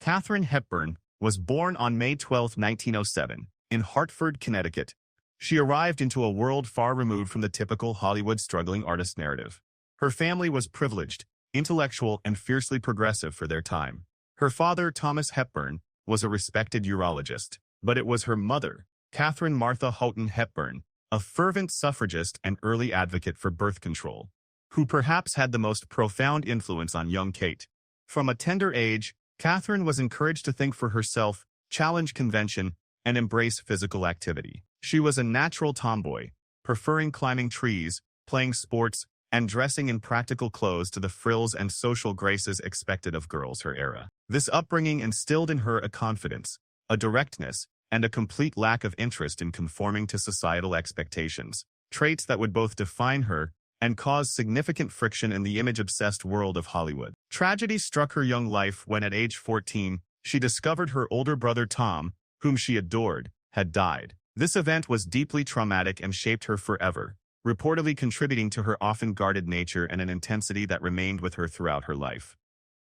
Katharine Hepburn was born on May 12, 1907, in Hartford, Connecticut. She arrived into a world far removed from the typical Hollywood struggling artist narrative. Her family was privileged, intellectual, and fiercely progressive for their time. Her father, Thomas Hepburn, was a respected urologist, but it was her mother, Katharine Martha Houghton Hepburn, a fervent suffragist and early advocate for birth control, who perhaps had the most profound influence on young Kate. From a tender age, Katharine was encouraged to think for herself, challenge convention, and embrace physical activity. She was a natural tomboy, preferring climbing trees, playing sports, and dressing in practical clothes to the frills and social graces expected of girls her era. This upbringing instilled in her a confidence, a directness, and a complete lack of interest in conforming to societal expectations, traits that would both define her and cause significant friction in the image-obsessed world of Hollywood. Tragedy struck her young life when at age 14, she discovered her older brother Tom, whom she adored, had died. This event was deeply traumatic and shaped her forever, reportedly contributing to her often guarded nature and an intensity that remained with her throughout her life.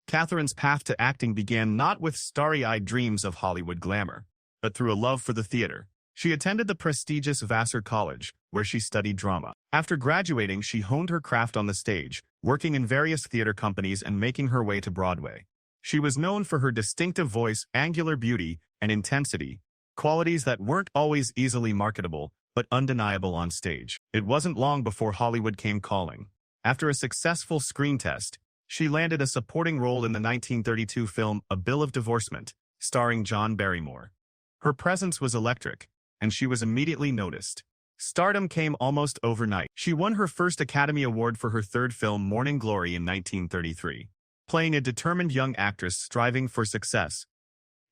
Katharine's path to acting began not with starry-eyed dreams of Hollywood glamour, but through a love for the theater. She attended the prestigious Vassar College, where she studied drama. After graduating, she honed her craft on the stage, working in various theater companies and making her way to Broadway. She was known for her distinctive voice, angular beauty, and intensity, qualities that weren't always easily marketable, but undeniable on stage. It wasn't long before Hollywood came calling. After a successful screen test, she landed a supporting role in the 1932 film A Bill of Divorcement, starring John Barrymore. Her presence was electric, and she was immediately noticed. Stardom came almost overnight. She won her first Academy Award for her third film Morning Glory in 1933, playing a determined young actress striving for success.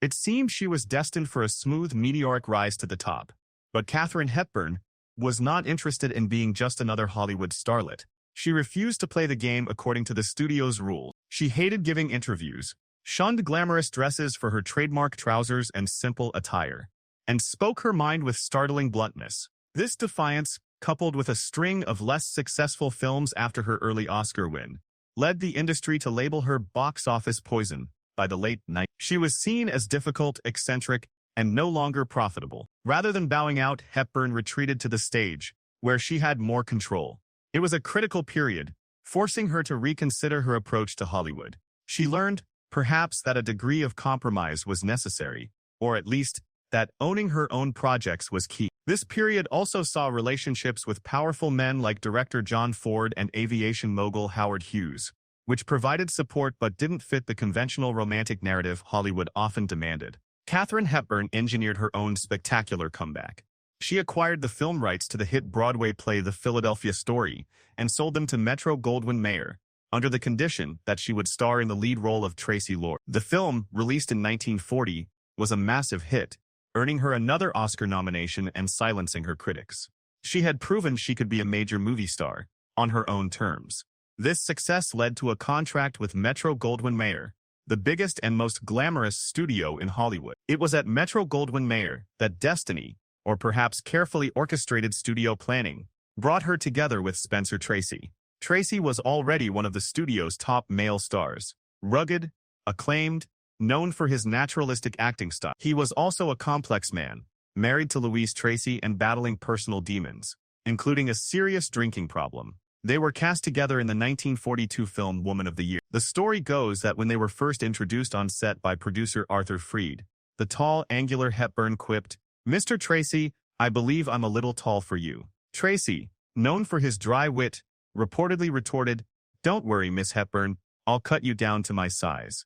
It seemed she was destined for a smooth, meteoric rise to the top. But Katharine Hepburn was not interested in being just another Hollywood starlet. She refused to play the game according to the studio's rule. She hated giving interviews, shunned glamorous dresses for her trademark trousers and simple attire, and spoke her mind with startling bluntness. This defiance, coupled with a string of less successful films after her early Oscar win, led the industry to label her box office poison. By the late 90s, she was seen as difficult, eccentric, and no longer profitable. Rather than bowing out, Hepburn retreated to the stage, where she had more control. It was a critical period, forcing her to reconsider her approach to Hollywood. She learned, perhaps, that a degree of compromise was necessary, or at least, that owning her own projects was key. This period also saw relationships with powerful men like director John Ford and aviation mogul Howard Hughes, which provided support but didn't fit the conventional romantic narrative Hollywood often demanded. Katharine Hepburn engineered her own spectacular comeback. She acquired the film rights to the hit Broadway play The Philadelphia Story and sold them to Metro-Goldwyn-Mayer, under the condition that she would star in the lead role of Tracy Lord. The film, released in 1940, was a massive hit, earning her another Oscar nomination and silencing her critics. She had proven she could be a major movie star, on her own terms. This success led to a contract with Metro-Goldwyn-Mayer, the biggest and most glamorous studio in Hollywood. It was at Metro-Goldwyn-Mayer that destiny, or perhaps carefully orchestrated studio planning, brought her together with Spencer Tracy. Tracy was already one of the studio's top male stars. Rugged, acclaimed, known for his naturalistic acting style. He was also a complex man, married to Louise Tracy and battling personal demons, including a serious drinking problem. They were cast together in the 1942 film Woman of the Year. The story goes that when they were first introduced on set by producer Arthur Freed, the tall, angular Hepburn quipped, "Mr. Tracy, I believe I'm a little tall for you." Tracy, known for his dry wit, reportedly retorted, "Don't worry, Miss Hepburn, I'll cut you down to my size."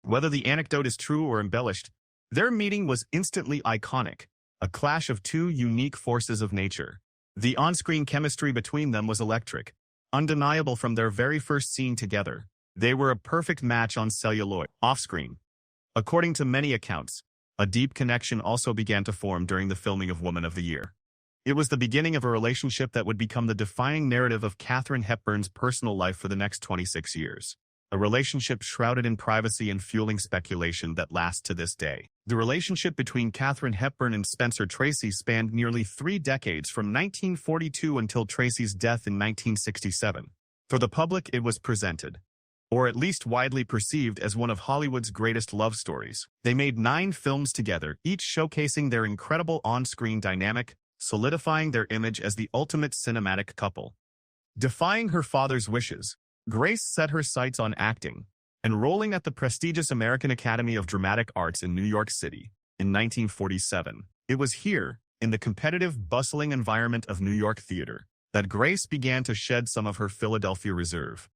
Whether the anecdote is true or embellished, their meeting was instantly iconic, a clash of two unique forces of nature. The on-screen chemistry between them was electric, undeniable from their very first scene together. They were a perfect match on celluloid. Off-screen, according to many accounts, a deep connection also began to form during the filming of Woman of the Year. It was the beginning of a relationship that would become the defining narrative of Katharine Hepburn's personal life for the next 26 years. A relationship shrouded in privacy and fueling speculation that lasts to this day. The relationship between Katharine Hepburn and Spencer Tracy spanned nearly 3 decades, from 1942 until Tracy's death in 1967. For the public, it was presented or at least widely perceived as one of Hollywood's greatest love stories. They made 9 films together, each showcasing their incredible on-screen dynamic, solidifying their image as the ultimate cinematic couple. Defying her father's wishes, Grace set her sights on acting, enrolling at the prestigious American Academy of Dramatic Arts in New York City in 1947. It was here, in the competitive, bustling environment of New York theater, that Grace began to shed some of her Philadelphia reserve.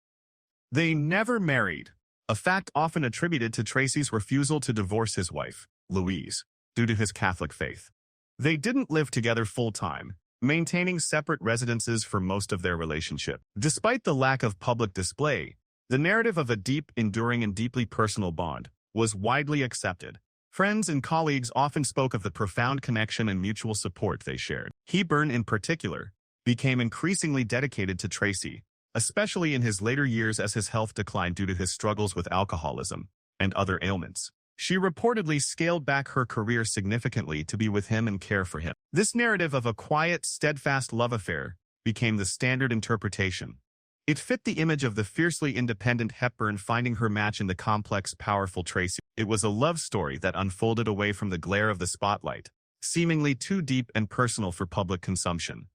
They never married, a fact often attributed to Tracy's refusal to divorce his wife, Louise, due to his Catholic faith. They didn't live together full-time, maintaining separate residences for most of their relationship. Despite the lack of public display, the narrative of a deep, enduring, and deeply personal bond was widely accepted. Friends and colleagues often spoke of the profound connection and mutual support they shared. Hepburn, in particular, became increasingly dedicated to Tracy, especially in his later years as his health declined due to his struggles with alcoholism and other ailments. She reportedly scaled back her career significantly to be with him and care for him. This narrative of a quiet, steadfast love affair became the standard interpretation. It fit the image of the fiercely independent Hepburn finding her match in the complex, powerful Tracy. It was a love story that unfolded away from the glare of the spotlight, seemingly too deep and personal for public consumption.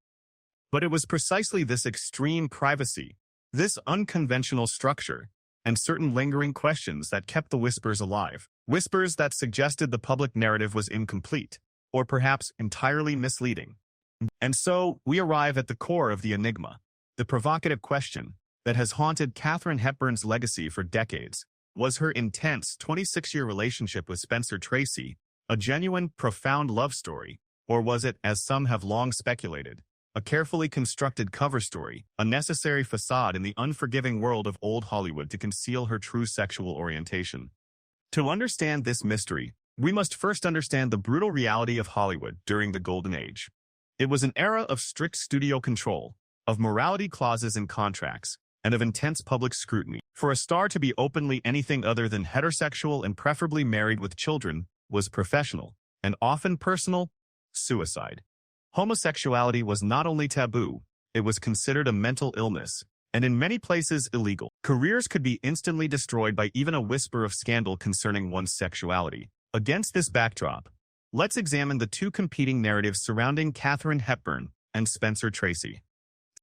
But it was precisely this extreme privacy, this unconventional structure, and certain lingering questions that kept the whispers alive. Whispers that suggested the public narrative was incomplete, or perhaps entirely misleading. And so, we arrive at the core of the enigma, the provocative question that has haunted Katharine Hepburn's legacy for decades. Was her intense 26-year relationship with Spencer Tracy a genuine, profound love story, or was it, as some have long speculated, a carefully constructed cover story, a necessary facade in the unforgiving world of old Hollywood to conceal her true sexual orientation? To understand this mystery, we must first understand the brutal reality of Hollywood during the Golden Age. It was an era of strict studio control, of morality clauses in contracts, and of intense public scrutiny. For a star to be openly anything other than heterosexual and preferably married with children was professional, and often personal, suicide. Homosexuality was not only taboo, it was considered a mental illness, and in many places illegal. Careers could be instantly destroyed by even a whisper of scandal concerning one's sexuality. Against this backdrop, let's examine the 2 competing narratives surrounding Katharine Hepburn and Spencer Tracy.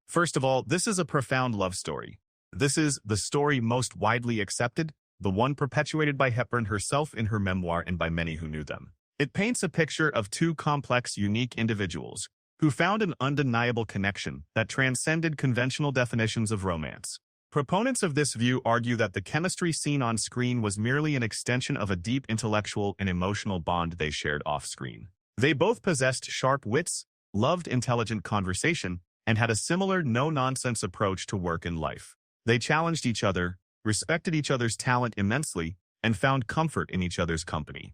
First of all, this is a profound love story. This is the story most widely accepted, the one perpetuated by Hepburn herself in her memoir and by many who knew them. It paints a picture of 2 complex, unique individuals who found an undeniable connection that transcended conventional definitions of romance. Proponents of this view argue that the chemistry seen on screen was merely an extension of a deep intellectual and emotional bond they shared off-screen. They both possessed sharp wits, loved intelligent conversation, and had a similar no-nonsense approach to work and life. They challenged each other, respected each other's talent immensely, and found comfort in each other's company.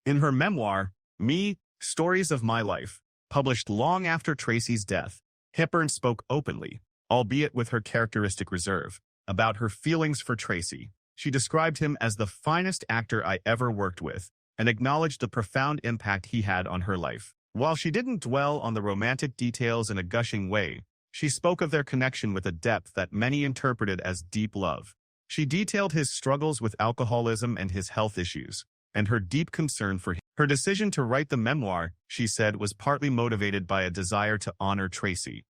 In her memoir, Me, Stories of My Life, published long after Tracy's death, Hepburn spoke openly, albeit with her characteristic reserve, about her feelings for Tracy. She described him as the finest actor I ever worked with, and acknowledged the profound impact he had on her life. While she didn't dwell on the romantic details in a gushing way, she spoke of their connection with a depth that many interpreted as deep love. She detailed his struggles with alcoholism and his health issues, and her deep concern for him. Her decision to write the memoir, she said, was partly motivated by a desire to honor Tracy.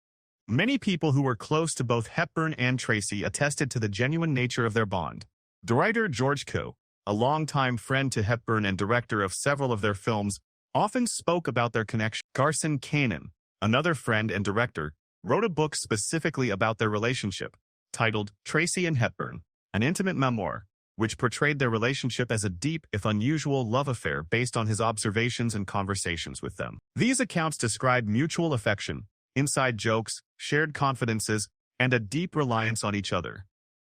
Many people who were close to both Hepburn and Tracy attested to the genuine nature of their bond. The writer George Coe, a longtime friend to Hepburn and director of several of their films, often spoke about their connection. Garson Kanin, another friend and director, wrote a book specifically about their relationship, titled Tracy and Hepburn, an intimate memoir, which portrayed their relationship as a deep, if unusual, love affair based on his observations and conversations with them. These accounts describe mutual affection, inside jokes, shared confidences, and a deep reliance on each other.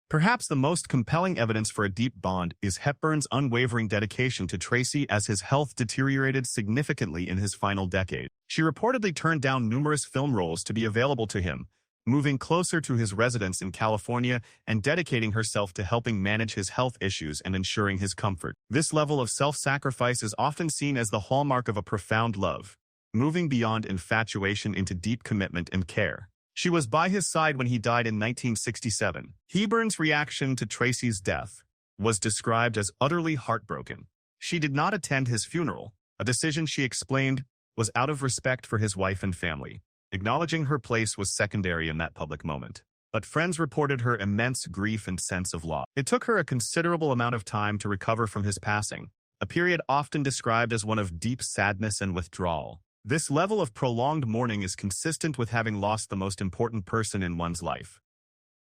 Perhaps the most compelling evidence for a deep bond is Hepburn's unwavering dedication to Tracy as his health deteriorated significantly in his final decade. She reportedly turned down numerous film roles to be available to him, moving closer to his residence in California and dedicating herself to helping manage his health issues and ensuring his comfort. This level of self-sacrifice is often seen as the hallmark of a profound love, moving beyond infatuation into deep commitment and care. She was by his side when he died in 1967. Hepburn's reaction to Tracy's death was described as utterly heartbroken. She did not attend his funeral, a decision she explained was out of respect for his wife and family. Acknowledging her place was secondary in that public moment. But friends reported her immense grief and sense of loss. It took her a considerable amount of time to recover from his passing, a period often described as one of deep sadness and withdrawal. This level of prolonged mourning is consistent with having lost the most important person in one's life.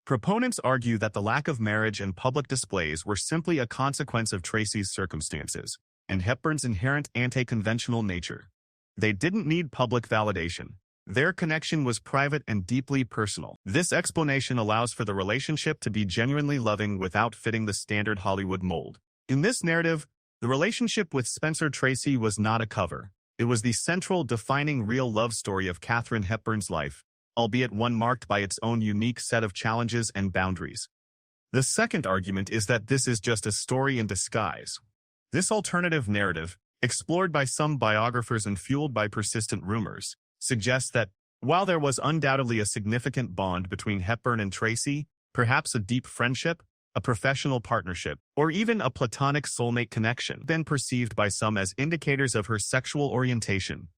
Proponents argue that the lack of marriage and public displays were simply a consequence of Tracy's circumstances and Hepburn's inherent anti-conventional nature. They didn't need public validation. Their connection was private and deeply personal. This explanation allows for the relationship to be genuinely loving without fitting the standard Hollywood mold. In this narrative, the relationship with Spencer Tracy was not a cover. It was the central, defining real love story of Katharine Hepburn's life, albeit one marked by its own unique set of challenges and boundaries. The second argument is that this is just a story in disguise. This alternative narrative, explored by some biographers and fueled by persistent rumors, suggests that, while there was undoubtedly a significant bond between Hepburn and Tracy, perhaps a deep friendship, a professional partnership, or even a platonic soulmate connection, been perceived by some as indicators of her sexual orientation.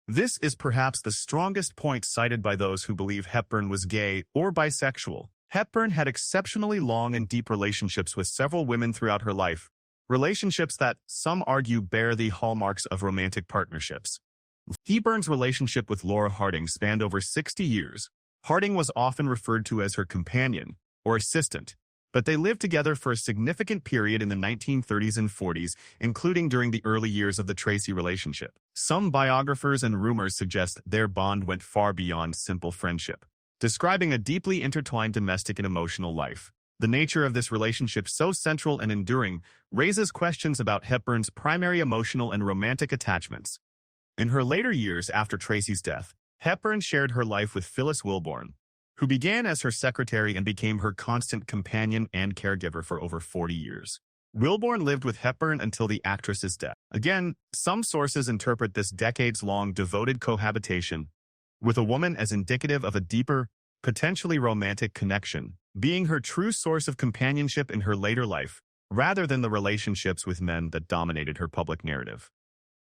This is perhaps the strongest point cited by those who believe Hepburn was gay or bisexual. Hepburn had exceptionally long and deep relationships with several women throughout her life, relationships that some argue bear the hallmarks of romantic partnerships. Hepburn's relationship with Laura Harding spanned over 60 years. Harding was often referred to as her companion or assistant, but they lived together for a significant period in the 1930s and 40s, including during the early years of the Tracy relationship. Some biographers and rumors suggest their bond went far beyond simple friendship, describing a deeply intertwined domestic and emotional life. The nature of this relationship, so central and enduring, raises questions about Hepburn's primary emotional and romantic attachments. In her later years after Tracy's death, Hepburn shared her life with Phyllis Wilborn, who began as her secretary and became her constant companion and caregiver for over 40 years. Wilborn lived with Hepburn until the actress's death. Again, some sources interpret this decades-long devoted cohabitation with a woman as indicative of a deeper, potentially romantic connection, being her true source of companionship in her later life, rather than the relationships with men that dominated her public narrative.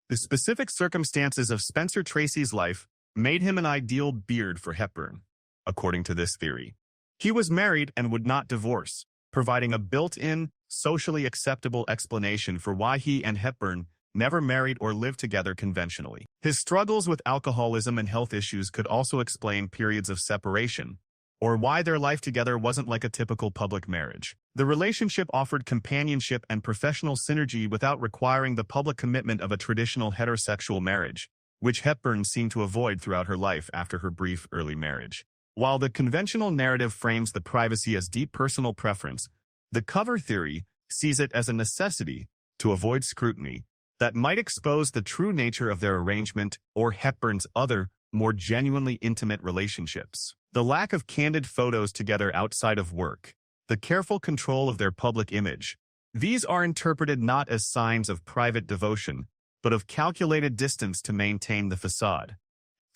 The specific circumstances of Spencer Tracy's life made him an ideal beard for Hepburn, according to this theory. He was married and would not divorce, providing a built-in, socially acceptable explanation for why he and Hepburn never married or lived together conventionally. His struggles with alcoholism and health issues could also explain periods of separation, or why their life together wasn't like a typical public marriage. The relationship offered companionship and professional synergy without requiring the public commitment of a traditional heterosexual marriage, which Hepburn seemed to avoid throughout her life after her brief early marriage. While the conventional narrative frames the privacy as deep personal preference, the cover theory sees it as a necessity to avoid scrutiny that might expose the true nature of their arrangement or Hepburn's other, more genuinely intimate relationships. The lack of candid photos together outside of work, the careful control of their public image, these are interpreted not as signs of private devotion, but of calculated distance to maintain the facade.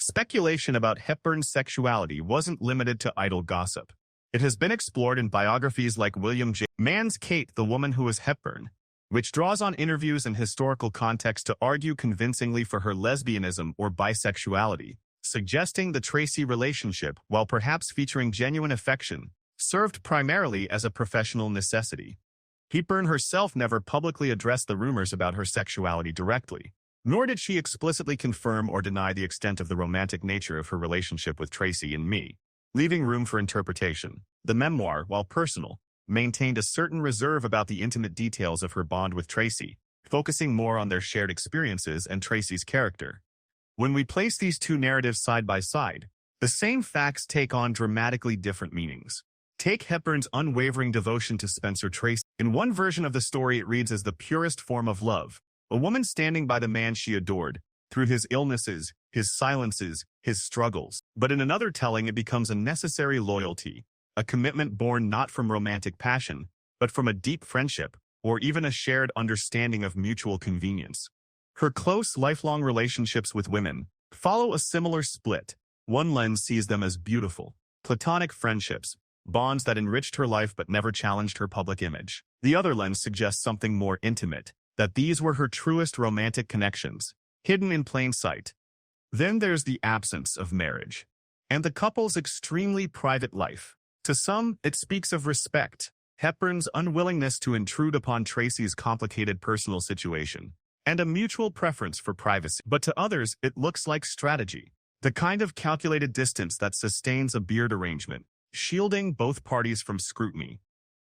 Speculation about Hepburn's sexuality wasn't limited to idle gossip. It has been explored in biographies like William J. Mann's Kate, the Woman Who Was Hepburn, which draws on interviews and historical context to argue convincingly for her lesbianism or bisexuality, suggesting the Tracy relationship, while perhaps featuring genuine affection, served primarily as a professional necessity. Hepburn herself never publicly addressed the rumors about her sexuality directly, nor did she explicitly confirm or deny the extent of the romantic nature of her relationship with Tracy and me, leaving room for interpretation. The memoir, while personal, maintained a certain reserve about the intimate details of her bond with Tracy, focusing more on their shared experiences and Tracy's character. When we place these two narratives side by side, the same facts take on dramatically different meanings. Take Hepburn's unwavering devotion to Spencer Tracy. In one version of the story, it reads as the purest form of love, a woman standing by the man she adored, through his illnesses, his silences, his struggles. But in another telling, it becomes a necessary loyalty, a commitment born not from romantic passion, but from a deep friendship, or even a shared understanding of mutual convenience. Her close, lifelong relationships with women follow a similar split, One lens sees them as beautiful, platonic friendships, bonds that enriched her life but never challenged her public image. The other lens suggests something more intimate, that these were her truest romantic connections, hidden in plain sight. Then there's the absence of marriage, and the couple's extremely private life. To some, it speaks of respect, Hepburn's unwillingness to intrude upon Tracy's complicated personal situation, and a mutual preference for privacy. But to others, it looks like strategy, the kind of calculated distance that sustains a beard arrangement, shielding both parties from scrutiny.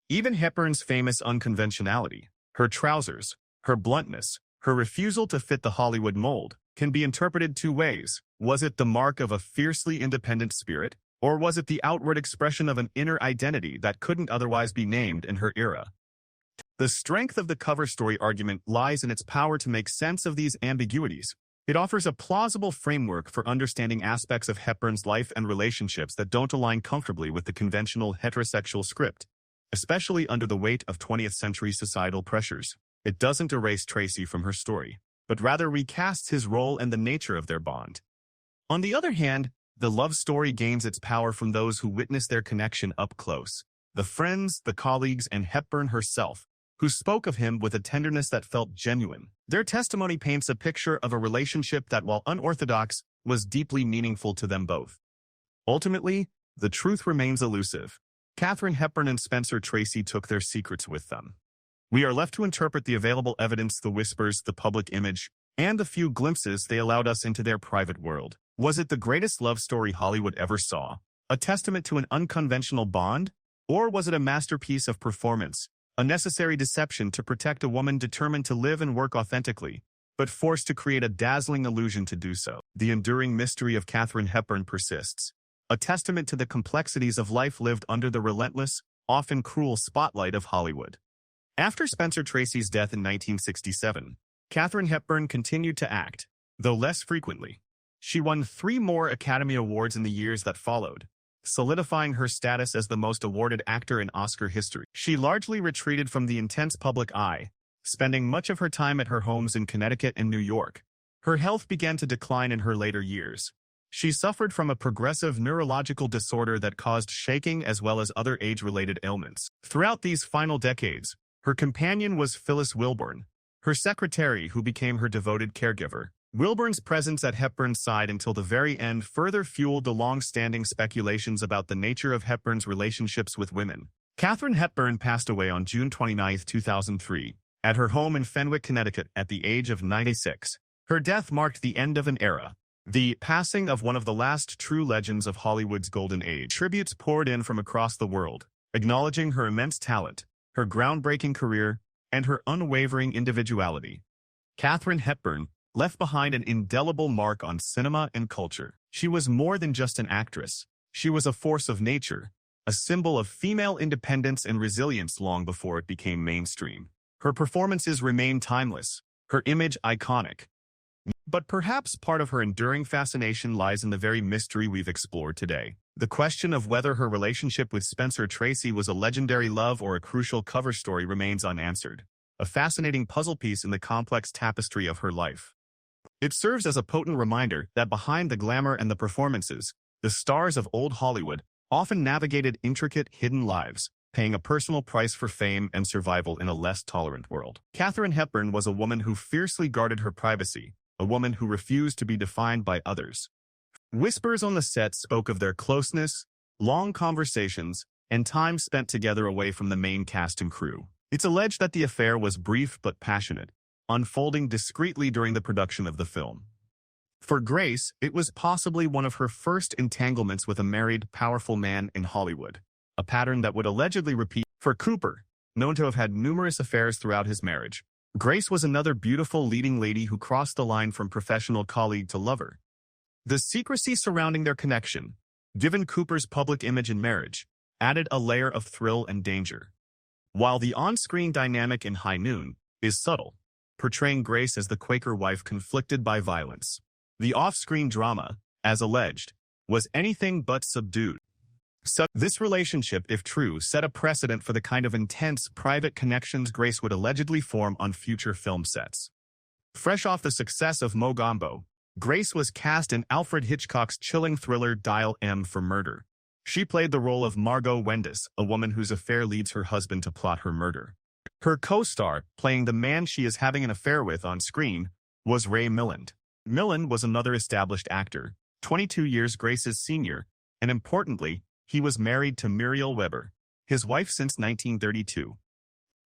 Even Hepburn's famous unconventionality, her trousers, her bluntness, her refusal to fit the Hollywood mold, can be interpreted two ways. Was it the mark of a fiercely independent spirit, or was it the outward expression of an inner identity that couldn't otherwise be named in her era? The strength of the cover story argument lies in its power to make sense of these ambiguities. It offers a plausible framework for understanding aspects of Hepburn's life and relationships that don't align comfortably with the conventional heterosexual script, especially under the weight of 20th-century societal pressures. It doesn't erase Tracy from her story, but rather recasts his role and the nature of their bond. On the other hand, the love story gains its power from those who witness their connection up close, the friends, the colleagues, and Hepburn herself, who spoke of him with a tenderness that felt genuine. Their testimony paints a picture of a relationship that, while unorthodox, was deeply meaningful to them both. Ultimately, the truth remains elusive. Katharine Hepburn and Spencer Tracy took their secrets with them. We are left to interpret the available evidence, the whispers, the public image, and the few glimpses they allowed us into their private world. Was it the greatest love story Hollywood ever saw, a testament to an unconventional bond? Or was it a masterpiece of performance, a necessary deception to protect a woman determined to live and work authentically, but forced to create a dazzling illusion to do so? The enduring mystery of Katharine Hepburn persists, a testament to the complexities of life lived under the relentless, often cruel spotlight of Hollywood. After Spencer Tracy's death in 1967, Katharine Hepburn continued to act, though less frequently. She won 3 more Academy Awards in the years that followed, solidifying her status as the most awarded actor in Oscar history. She largely retreated from the intense public eye, spending much of her time at her homes in Connecticut and New York. Her health began to decline in her later years. She suffered from a progressive neurological disorder that caused shaking as well as other age-related ailments. Throughout these final decades, her companion was Phyllis Wilburn, her secretary who became her devoted caregiver. Wilburn's presence at Hepburn's side until the very end further fueled the long-standing speculations about the nature of Hepburn's relationships with women. Katharine Hepburn passed away on June 29, 2003, at her home in Fenwick, Connecticut, at the age of 96. Her death marked the end of an era, the passing of one of the last true legends of Hollywood's golden age. Tributes poured in from across the world, acknowledging her immense talent, her groundbreaking career, and her unwavering individuality. Katharine Hepburn left behind an indelible mark on cinema and culture. She was more than just an actress. She was a force of nature, a symbol of female independence and resilience long before it became mainstream. Her performances remain timeless, her image iconic. But perhaps part of her enduring fascination lies in the very mystery we've explored today. The question of whether her relationship with Spencer Tracy was a legendary love or a crucial cover story remains unanswered, a fascinating puzzle piece in the complex tapestry of her life. It serves as a potent reminder that behind the glamour and the performances, the stars of old Hollywood often navigated intricate, hidden lives, paying a personal price for fame and survival in a less tolerant world. Katharine Hepburn was a woman who fiercely guarded her privacy, a woman who refused to be defined by others. Whispers on the set spoke of their closeness, long conversations, and time spent together away from the main cast and crew. It's alleged that the affair was brief but passionate, unfolding discreetly during the production of the film. For Grace, it was possibly one of her first entanglements with a married, powerful man in Hollywood, a pattern that would allegedly repeat. For Cooper, known to have had numerous affairs throughout his marriage, Grace was another beautiful leading lady who crossed the line from professional colleague to lover. The secrecy surrounding their connection, given Cooper's public image in marriage, added a layer of thrill and danger. While the on-screen dynamic in High Noon is subtle, portraying Grace as the Quaker wife conflicted by violence, the off-screen drama, as alleged, was anything but subdued. So this relationship, if true, set a precedent for the kind of intense, private connections Grace would allegedly form on future film sets. Fresh off the success of Mogambo, Grace was cast in Alfred Hitchcock's chilling thriller Dial M for Murder. She played the role of Margot Wendis, a woman whose affair leads her husband to plot her murder. Her co-star, playing the man she is having an affair with on screen, was Ray Milland. Milland was another established actor, 22 years Grace's senior, and importantly, he was married to Muriel Weber, his wife since 1932.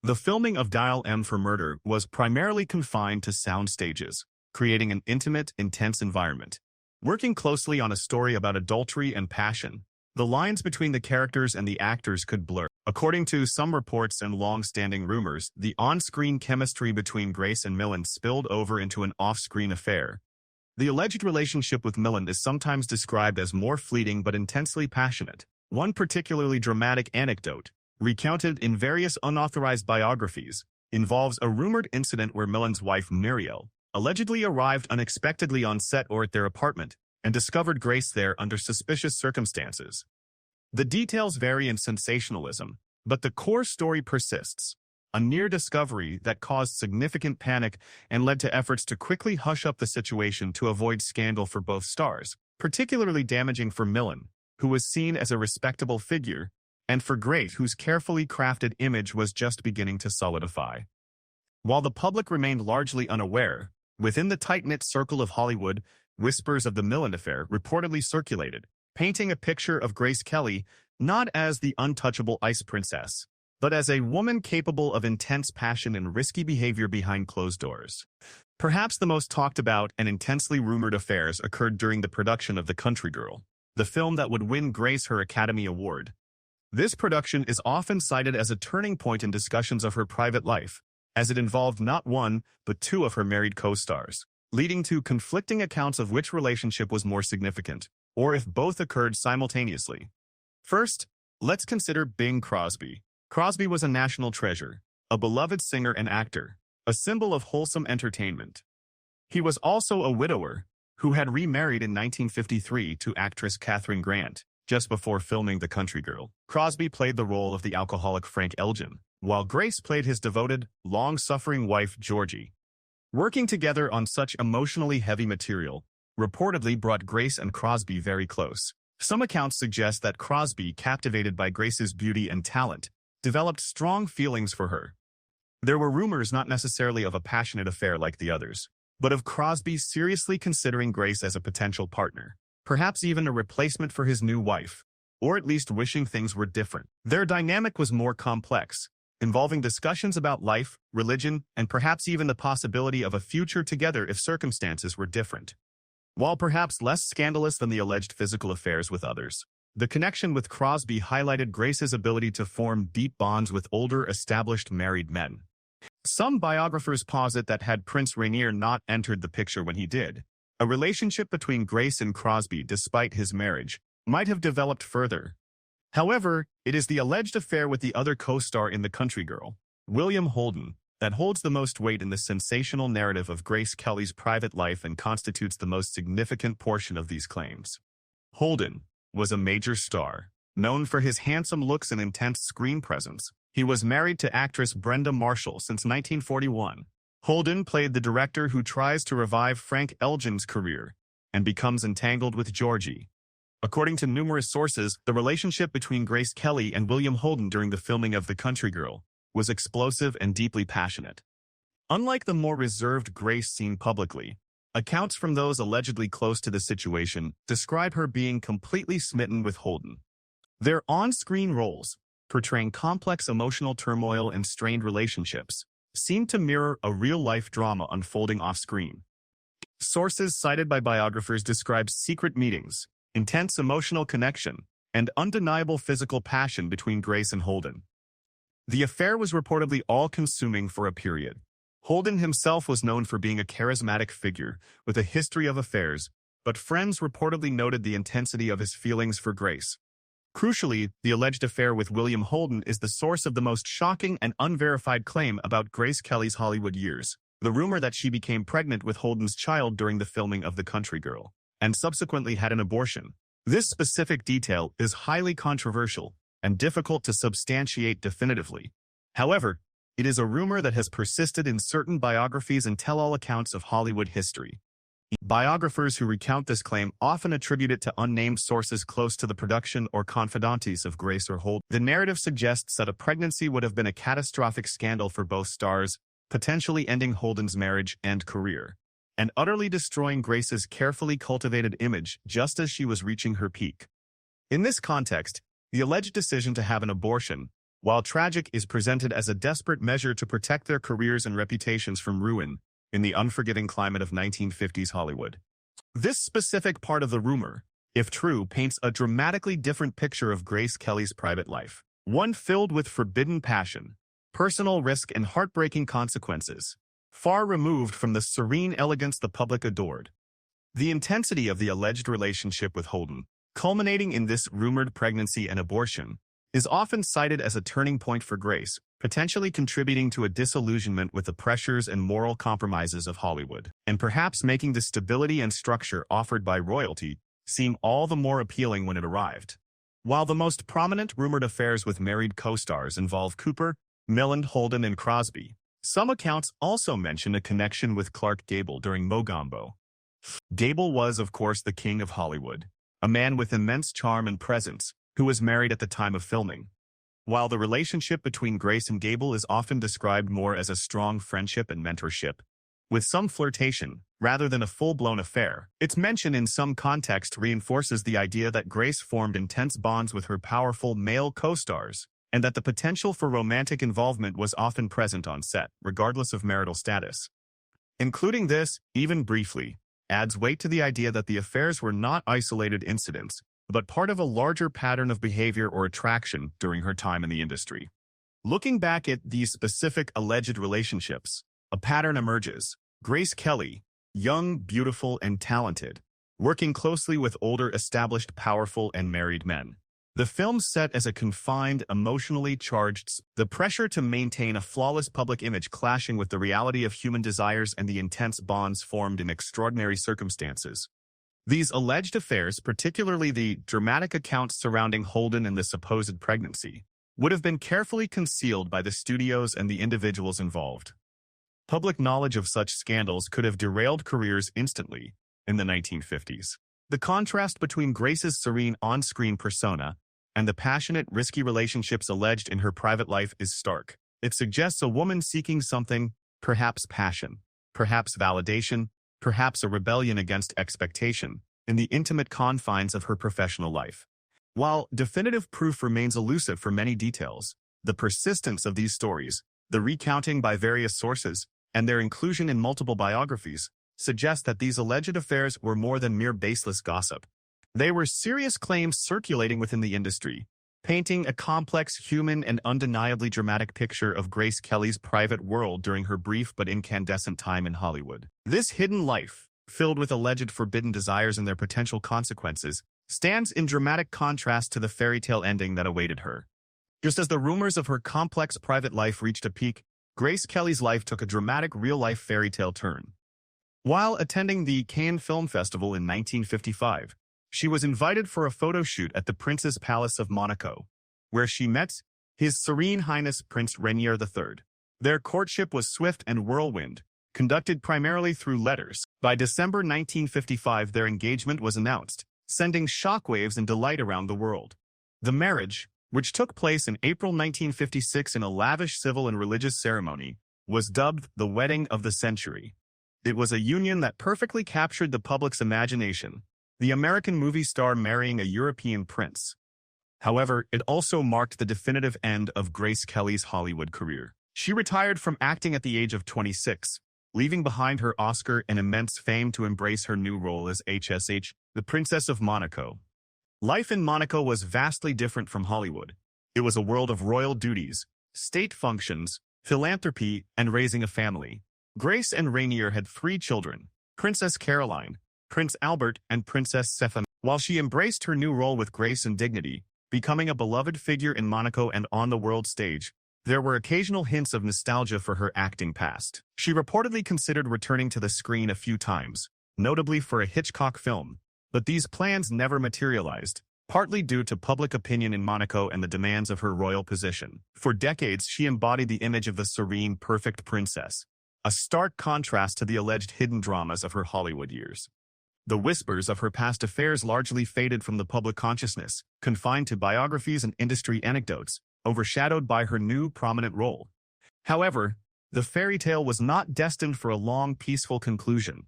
The filming of Dial M for Murder was primarily confined to sound stages, creating an intimate, intense environment. Working closely on a story about adultery and passion, the lines between the characters and the actors could blur. According to some reports and long-standing rumors, the on-screen chemistry between Grace and Milland spilled over into an off-screen affair. The alleged relationship with Milland is sometimes described as more fleeting but intensely passionate. One particularly dramatic anecdote, recounted in various unauthorized biographies, involves a rumored incident where Milland's wife Muriel allegedly arrived unexpectedly on set or at their apartment and discovered Grace there under suspicious circumstances. The details vary in sensationalism, but the core story persists. A near discovery that caused significant panic and led to efforts to quickly hush up the situation to avoid scandal for both stars, particularly damaging for Milland, who was seen as a respectable figure, and for Grace, whose carefully crafted image was just beginning to solidify. While the public remained largely unaware, within the tight-knit circle of Hollywood, whispers of the Milland affair reportedly circulated, painting a picture of Grace Kelly not as the untouchable ice princess, but as a woman capable of intense passion and risky behavior behind closed doors. Perhaps the most talked about and intensely rumored affairs occurred during the production of The Country Girl, the film that would win Grace her Academy Award. This production is often cited as a turning point in discussions of her private life, as it involved not one, but two of her married co-stars, leading to conflicting accounts of which relationship was more significant, or if both occurred simultaneously. First, let's consider Bing Crosby. Crosby was a national treasure, a beloved singer and actor, a symbol of wholesome entertainment. He was also a widower, who had remarried in 1953 to actress Katharine Grant, just before filming The Country Girl. Crosby played the role of the alcoholic Frank Elgin, while Grace played his devoted, long-suffering wife Georgie. Working together on such emotionally heavy material reportedly brought Grace and Crosby very close. Some accounts suggest that Crosby, captivated by Grace's beauty and talent, developed strong feelings for her. There were rumors not necessarily of a passionate affair like the others, but of Crosby seriously considering Grace as a potential partner, perhaps even a replacement for his new wife, or at least wishing things were different. Their dynamic was more complex, involving discussions about life, religion, and perhaps even the possibility of a future together if circumstances were different. While perhaps less scandalous than the alleged physical affairs with others, the connection with Crosby highlighted Grace's ability to form deep bonds with older, established married men. Some biographers posit that had Prince Rainier not entered the picture when he did, a relationship between Grace and Crosby, despite his marriage, might have developed further. However, it is the alleged affair with the other co-star in The Country Girl, William Holden, that holds the most weight in the sensational narrative of Grace Kelly's private life and constitutes the most significant portion of these claims. Holden was a major star, known for his handsome looks and intense screen presence. He was married to actress Brenda Marshall since 1941. Holden played the director who tries to revive Frank Elgin's career and becomes entangled with Georgie. According to numerous sources, the relationship between Grace Kelly and William Holden during the filming of The Country Girl was explosive and deeply passionate. Unlike the more reserved Grace seen publicly, accounts from those allegedly close to the situation describe her being completely smitten with Holden. Their on-screen roles, portraying complex emotional turmoil and strained relationships, seemed to mirror a real-life drama unfolding off-screen. Sources cited by biographers describe secret meetings, intense emotional connection, and undeniable physical passion between Grace and Holden. The affair was reportedly all-consuming for a period. Holden himself was known for being a charismatic figure with a history of affairs, but friends reportedly noted the intensity of his feelings for Grace. Crucially, the alleged affair with William Holden is the source of the most shocking and unverified claim about Grace Kelly's Hollywood years, the rumor that she became pregnant with Holden's child during the filming of The Country Girl, and subsequently had an abortion. This specific detail is highly controversial and difficult to substantiate definitively. However, it is a rumor that has persisted in certain biographies and tell-all accounts of Hollywood history. Biographers who recount this claim often attribute it to unnamed sources close to the production or confidantes of Grace or Holden. The narrative suggests that a pregnancy would have been a catastrophic scandal for both stars, potentially ending Holden's marriage and career, and utterly destroying Grace's carefully cultivated image just as she was reaching her peak. In this context, the alleged decision to have an abortion, while tragic, is presented as a desperate measure to protect their careers and reputations from ruin in the unforgiving climate of 1950s Hollywood. This specific part of the rumor, if true, paints a dramatically different picture of Grace Kelly's private life, one filled with forbidden passion, personal risk, and heartbreaking consequences, far removed from the serene elegance the public adored. The intensity of the alleged relationship with Holden, culminating in this rumored pregnancy and abortion, is often cited as a turning point for Grace, potentially contributing to a disillusionment with the pressures and moral compromises of Hollywood, and perhaps making the stability and structure offered by royalty seem all the more appealing when it arrived. While the most prominent rumored affairs with married co-stars involve Cooper, Milland, Holden, and Crosby, some accounts also mention a connection with Clark Gable during Mogambo. Gable was, of course, the king of Hollywood, a man with immense charm and presence, who was married at the time of filming. While the relationship between Grace and Gable is often described more as a strong friendship and mentorship, with some flirtation, rather than a full-blown affair, its mention in some context reinforces the idea that Grace formed intense bonds with her powerful male co-stars, and that the potential for romantic involvement was often present on set, regardless of marital status. Including this, even briefly, adds weight to the idea that the affairs were not isolated incidents, but part of a larger pattern of behavior or attraction during her time in the industry. Looking back at these specific alleged relationships, a pattern emerges. Grace Kelly, young, beautiful, and talented, working closely with older, established, powerful, and married men. The film set as a confined, emotionally charged, the pressure to maintain a flawless public image clashing with the reality of human desires and the intense bonds formed in extraordinary circumstances. These alleged affairs, particularly the dramatic accounts surrounding Holden and the supposed pregnancy, would have been carefully concealed by the studios and the individuals involved. Public knowledge of such scandals could have derailed careers instantly in the 1950s. The contrast between Grace's serene on-screen persona and the passionate, risky relationships alleged in her private life is stark. It suggests a woman seeking something, perhaps passion, perhaps validation, perhaps a rebellion against expectation, in the intimate confines of her professional life. While definitive proof remains elusive for many details, the persistence of these stories, the recounting by various sources, and their inclusion in multiple biographies, suggest that these alleged affairs were more than mere baseless gossip. They were serious claims circulating within the industry, painting a complex, human, and undeniably dramatic picture of Grace Kelly's private world during her brief but incandescent time in Hollywood. This hidden life, filled with alleged forbidden desires and their potential consequences, stands in dramatic contrast to the fairy tale ending that awaited her. Just as the rumors of her complex private life reached a peak, Grace Kelly's life took a dramatic real-life fairy tale turn. While attending the Cannes Film Festival in 1955, she was invited for a photo shoot at the Prince's Palace of Monaco, where she met His Serene Highness Prince Rainier III. Their courtship was swift and whirlwind, conducted primarily through letters. By December 1955, their engagement was announced, sending shockwaves and delight around the world. The marriage, which took place in April 1956 in a lavish civil and religious ceremony, was dubbed the wedding of the century. It was a union that perfectly captured the public's imagination, the American movie star marrying a European prince. However, it also marked the definitive end of Grace Kelly's Hollywood career. She retired from acting at the age of 26, leaving behind her Oscar and immense fame to embrace her new role as HSH, the Princess of Monaco. Life in Monaco was vastly different from Hollywood. It was a world of royal duties, state functions, philanthropy, and raising a family. Grace and Rainier had 3 children, Princess Caroline, Prince Albert, and Princess Stephanie. While she embraced her new role with grace and dignity, becoming a beloved figure in Monaco and on the world stage, there were occasional hints of nostalgia for her acting past. She reportedly considered returning to the screen a few times, notably for a Hitchcock film, but these plans never materialized, partly due to public opinion in Monaco and the demands of her royal position. For decades, she embodied the image of the serene, perfect princess, a stark contrast to the alleged hidden dramas of her Hollywood years. The whispers of her past affairs largely faded from the public consciousness, confined to biographies and industry anecdotes, overshadowed by her new prominent role. However, the fairy tale was not destined for a long, peaceful conclusion.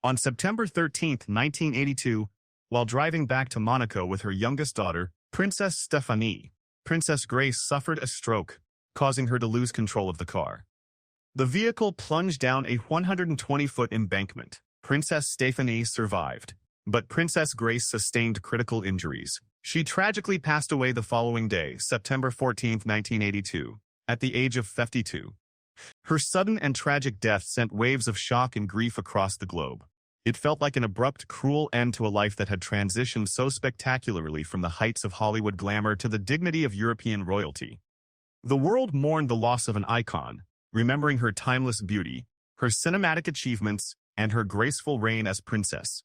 On September 13, 1982, while driving back to Monaco with her youngest daughter, Princess Stephanie, Princess Grace suffered a stroke, causing her to lose control of the car. The vehicle plunged down a 120-foot embankment. Princess Stephanie survived, but Princess Grace sustained critical injuries. She tragically passed away the following day, September 14, 1982, at the age of 52. Her sudden and tragic death sent waves of shock and grief across the globe. It felt like an abrupt, cruel end to a life that had transitioned so spectacularly from the heights of Hollywood glamour to the dignity of European royalty. The world mourned the loss of an icon, remembering her timeless beauty, her cinematic achievements, and her graceful reign as princess.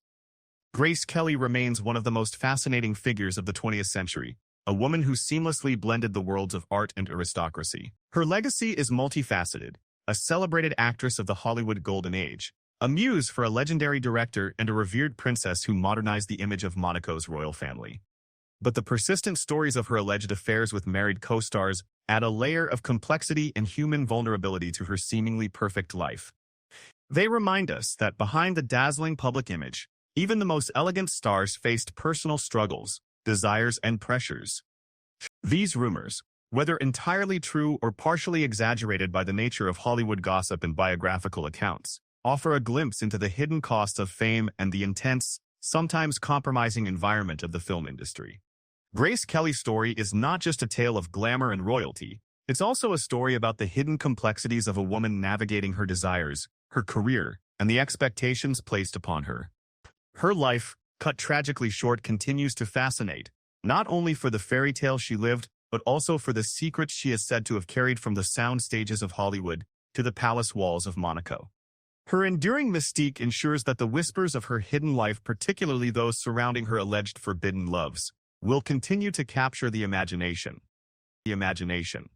Grace Kelly remains one of the most fascinating figures of the 20th century, a woman who seamlessly blended the worlds of art and aristocracy. Her legacy is multifaceted, a celebrated actress of the Hollywood Golden Age, a muse for a legendary director and a revered princess who modernized the image of Monaco's royal family. But the persistent stories of her alleged affairs with married co-stars add a layer of complexity and human vulnerability to her seemingly perfect life. They remind us that behind the dazzling public image, even the most elegant stars faced personal struggles, desires, and pressures. These rumors, whether entirely true or partially exaggerated by the nature of Hollywood gossip and biographical accounts, offer a glimpse into the hidden costs of fame and the intense, sometimes compromising environment of the film industry. Grace Kelly's story is not just a tale of glamour and royalty, it's also a story about the hidden complexities of a woman navigating her desires, her career, and the expectations placed upon her. Her life, cut tragically short, continues to fascinate, not only for the fairy tale she lived, but also for the secrets she is said to have carried from the sound stages of Hollywood to the palace walls of Monaco. Her enduring mystique ensures that the whispers of her hidden life, particularly those surrounding her alleged forbidden loves, will continue to capture the imagination. The imagination.